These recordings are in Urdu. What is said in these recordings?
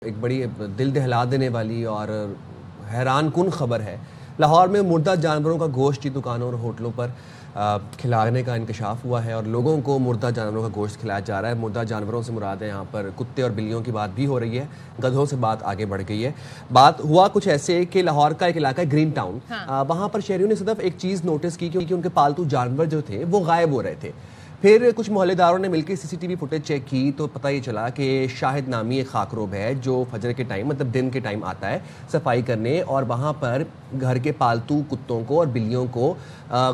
ایک بڑی دل دہلا دینے والی اور حیران کن خبر ہے۔ لاہور میں مردہ جانوروں کا گوشت کی دکانوں اور ہوٹلوں پر کھلانے کا انکشاف ہوا ہے اور لوگوں کو مردہ جانوروں کا گوشت کھلایا جا رہا ہے۔ مردہ جانوروں سے مراد ہے یہاں پر کتے اور بلیوں کی بات بھی ہو رہی ہے، گدھوں سے بات آگے بڑھ گئی ہے۔ بات ہوا کچھ ایسے کہ لاہور کا ایک علاقہ ہے گرین ٹاؤن، وہاں پر شہریوں نے صرف ایک چیز نوٹس کی کہ ان کے پالتو جانور جو تھے وہ غائب ہو رہے تھے۔ پھر کچھ محلے داروں نے مل کے C C T V footage check کی تو پتہ یہ چلا کہ شاہد نامی ایک خاکروب ہے جو فجر کے ٹائم مطلب دن کے ٹائم آتا ہے صفائی کرنے اور وہاں پر گھر کے پالتو کتوں کو اور بلیوں کو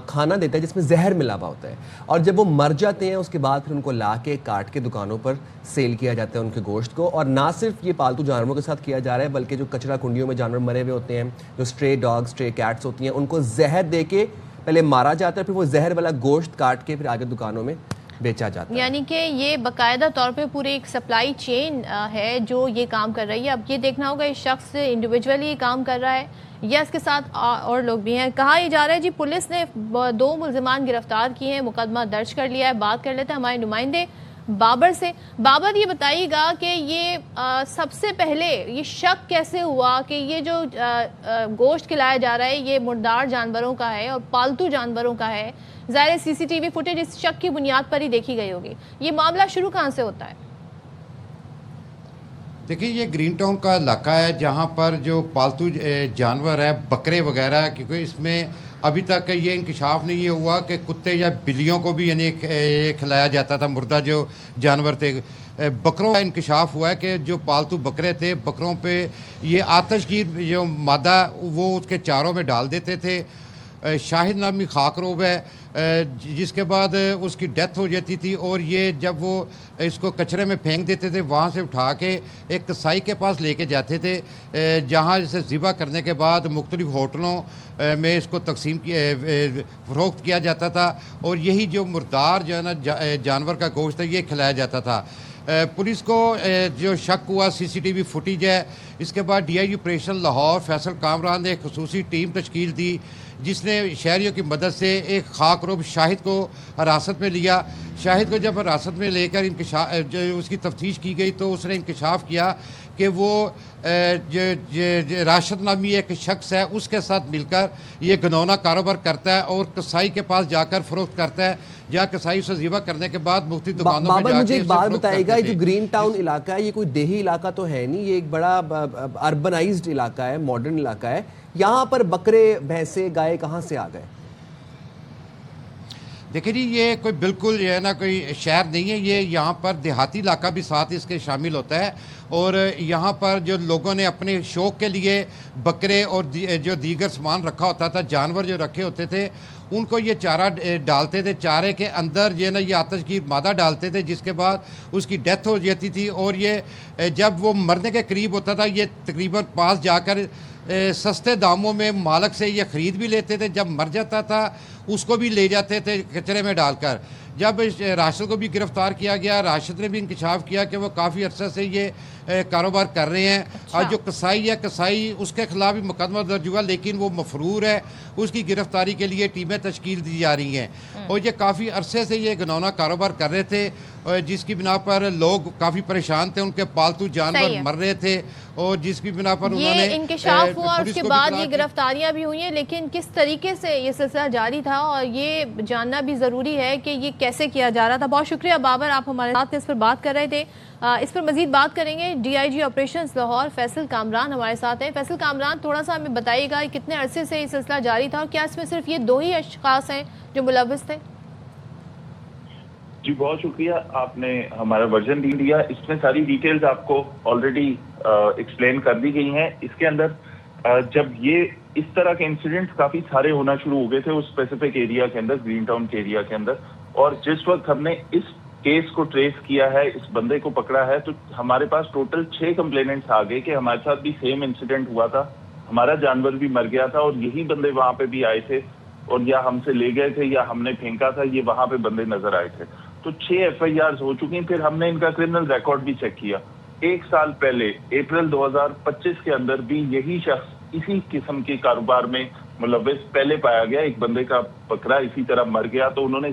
کھانا دیتا ہے جس میں زہر ملا ہوا ہوتا ہے، اور جب وہ مر جاتے ہیں اس کے بعد پھر ان کو لا کے کاٹ کے دکانوں پر سیل کیا جاتا ہے ان کے گوشت کو۔ اور نہ صرف یہ پالتو جانوروں کے ساتھ کیا جا رہا ہے بلکہ جو کچرا کنڈیوں میں جانور مرے ہوئے ہوتے ہیں، جو اسٹرے ڈاگ اسٹرے کیٹس ہوتی ہیں، ان کو زہر دے کے پہلے مارا جاتا ہے، پھر وہ زہر والا گوشت کاٹ کے پھر آگے دکانوں میں بیچا جاتا ہے۔ یعنی کہ یہ باقاعدہ طور پہ پورے ایک سپلائی چین ہے جو یہ کام کر رہی ہے۔ اب یہ دیکھنا ہوگا اس شخص انڈیویجولی کام کر رہا ہے یا اس کے ساتھ اور لوگ بھی ہیں۔ کہا یہ جا رہا ہے جی پولیس نے 2 ملزمان گرفتار کیے ہیں، مقدمہ درج کر لیا ہے۔ بات کر لیتے ہیں ہمارے نمائندے بابر سے۔ بابر یہ بتائیے گا کہ یہ سب سے پہلے یہ شک کیسے ہوا کہ یہ جو گوشت کھلایا جا رہا ہے یہ مردار جانوروں کا ہے اور پالتو جانوروں کا ہے؟ ظاہر سی سی ٹی وی فوٹیج اس شک کی بنیاد پر ہی دیکھی گئی ہوگی۔ یہ معاملہ شروع کہاں سے ہوتا ہے؟ دیکھیں یہ گرین ٹاؤن کا علاقہ ہے جہاں پر جو پالتو جانور ہے بکرے وغیرہ، کیونکہ اس میں ابھی تک یہ انکشاف نہیں یہ ہوا کہ کتے یا بلیوں کو بھی یعنی کھلایا جاتا تھا مردہ جو جانور تھے۔ بکروں کا انکشاف ہوا ہے کہ جو پالتو بکرے تھے بکروں پہ یہ آتش گیر جو مادہ وہ اس کے چاروں میں ڈال دیتے تھے۔ شاہد نامی خاکروب ہے جس کے بعد اس کی ڈیتھ ہو جاتی تھی، اور یہ جب وہ اس کو کچرے میں پھینک دیتے تھے وہاں سے اٹھا کے ایک کسائی کے پاس لے کے جاتے تھے جہاں اسے ذبح کرنے کے بعد مختلف ہوٹلوں میں اس کو تقسیم فروخت کیا جاتا تھا، اور یہی جو مردار جو ہے نا جانور کا گوشت ہے یہ کھلایا جاتا تھا۔ پولیس کو جو شک ہوا سی سی ٹی وی فوٹیج ہے، اس کے بعد D I G operation Lahore Faisal Kamran نے ایک خصوصی ٹیم تشکیل دی جس نے شہریوں کی مدد سے ایک خاکروب شاہد کو حراست میں لیا۔ شاہد کو جب حراست میں لے کر اس کی تفتیش کی گئی تو اس نے انکشاف کیا کہ وہ راشد نامی ایک شخص ہے اس کے ساتھ مل کر یہ گھنونا کاروبار کرتا ہے اور کسائی کے پاس جا کر فروخت کرتا ہے، جہاں کسائی اسے ذبح کرنے کے بعد مختلف دکانوں میں جا کے مجھے ایک بات بتائے گا، یہ جو گرین ٹاؤن علاقہ ہے یہ کوئی دیہی علاقہ تو ہے نہیں، یہ ایک بڑا اربنائزڈ علاقہ ہے، ماڈرن علاقہ ہے، یہاں پر بکرے بھینسے گائے کہاں سے آ گئے؟ دیکھیں جی یہ کوئی بالکل یہ ہے نا کوئی شہر نہیں ہے، یہ یہاں پر دیہاتی علاقہ بھی ساتھ اس کے شامل ہوتا ہے، اور یہاں پر جو لوگوں نے اپنے شوق کے لیے بکرے اور جو دیگر سامان رکھا ہوتا تھا، جانور جو رکھے ہوتے تھے ان کو یہ چارہ ڈالتے تھے، چارے کے اندر یہ نا یہ آتش گیر مادہ ڈالتے تھے جس کے بعد اس کی ڈیتھ ہو جاتی تھی، اور یہ جب وہ مرنے کے قریب ہوتا تھا یہ تقریباً پاس جا کر سستے داموں میں مالک سے یہ خرید بھی لیتے تھے، جب مر جاتا تھا اس کو بھی لے جاتے تھے کچرے میں ڈال کر۔ جب راشد کو بھی گرفتار کیا گیا، راشد نے بھی انکشاف کیا کہ وہ کافی عرصے سے یہ کاروبار کر رہے ہیں، اور جو کسائی ہے کسائی اس کے خلاف بھی مقدمہ درج ہوا لیکن وہ مفرور ہے، اس کی گرفتاری کے لیے ٹیمیں تشکیل دی جا رہی ہیں، اور یہ کافی عرصے سے یہ گھنونا کاروبار کر رہے تھے جس کی بنا پر لوگ کافی پریشان تھے، ان کے پالتو جانور مر رہے تھے، اور جس کی بنا پر انہوں نے یہ انکشاف ہوا اور اس کے بعد یہ گرفتاریاں بھی ہوئی ہیں، لیکن کس طریقے سے یہ سلسلہ جاری تھا اور یہ جاننا بھی ضروری ہے کہ یہ کیسے کیا جا رہا تھا۔ بہت شکریہ بابر، آپ ہمارے ساتھ اس پر بات کر رہے تھے۔ اس پر مزید بات کریں گے، D I G operations Lahore Faisal Kamran ہمارے ساتھ ہیں۔ فیصل کامران، تھوڑا سا ہمیں بتائیے گا کتنے عرصے سے یہ سلسلہ جاری تھا اور کیا اس میں صرف یہ 2 ہی اشخاص ہیں جو ملوث تھے؟ جی بہت شکریہ، آپ نے ہمارا ورژن دیا، اس میں ساری ڈیٹیلز آپ کو آلریڈی ایکسپلین کر دی گئی ہیں۔ اس کے اندر جب یہ اس طرح کے انسیڈنٹس کافی سارے ہونا شروع ہو گئے تھے اس اسپیسیفک ایریا کے اندر، گرین ٹاؤن کے ایریا کے اندر، اور جس وقت ہم نے اس کیس کو ٹریس کیا ہے، اس بندے کو پکڑا ہے، تو ہمارے پاس ٹوٹل 6 کمپلیننٹس آ گئے کہ ہمارے ساتھ بھی سیم انسیڈنٹ ہوا تھا، ہمارا جانور بھی مر گیا تھا اور یہی بندے وہاں پہ بھی آئے تھے، اور یا ہم سے لے گئے تھے یا ہم نے پھینکا تھا، یہ وہاں پہ بندے نظر آئے تھے۔ تو 6 ایف آئی آرز ہو چکی ہیں۔ پھر ہم نے ان کا کرمنل ریکارڈ بھی چیک کیا۔ 1 سال پہلے اپریل 2025 کے اندر بھی یہی شخص اسی قسم کے کاروبار میں ملوث پہلے پایا گیا، ایک بندے کا بکرا اسی طرح مر گیا، تو انہوں نے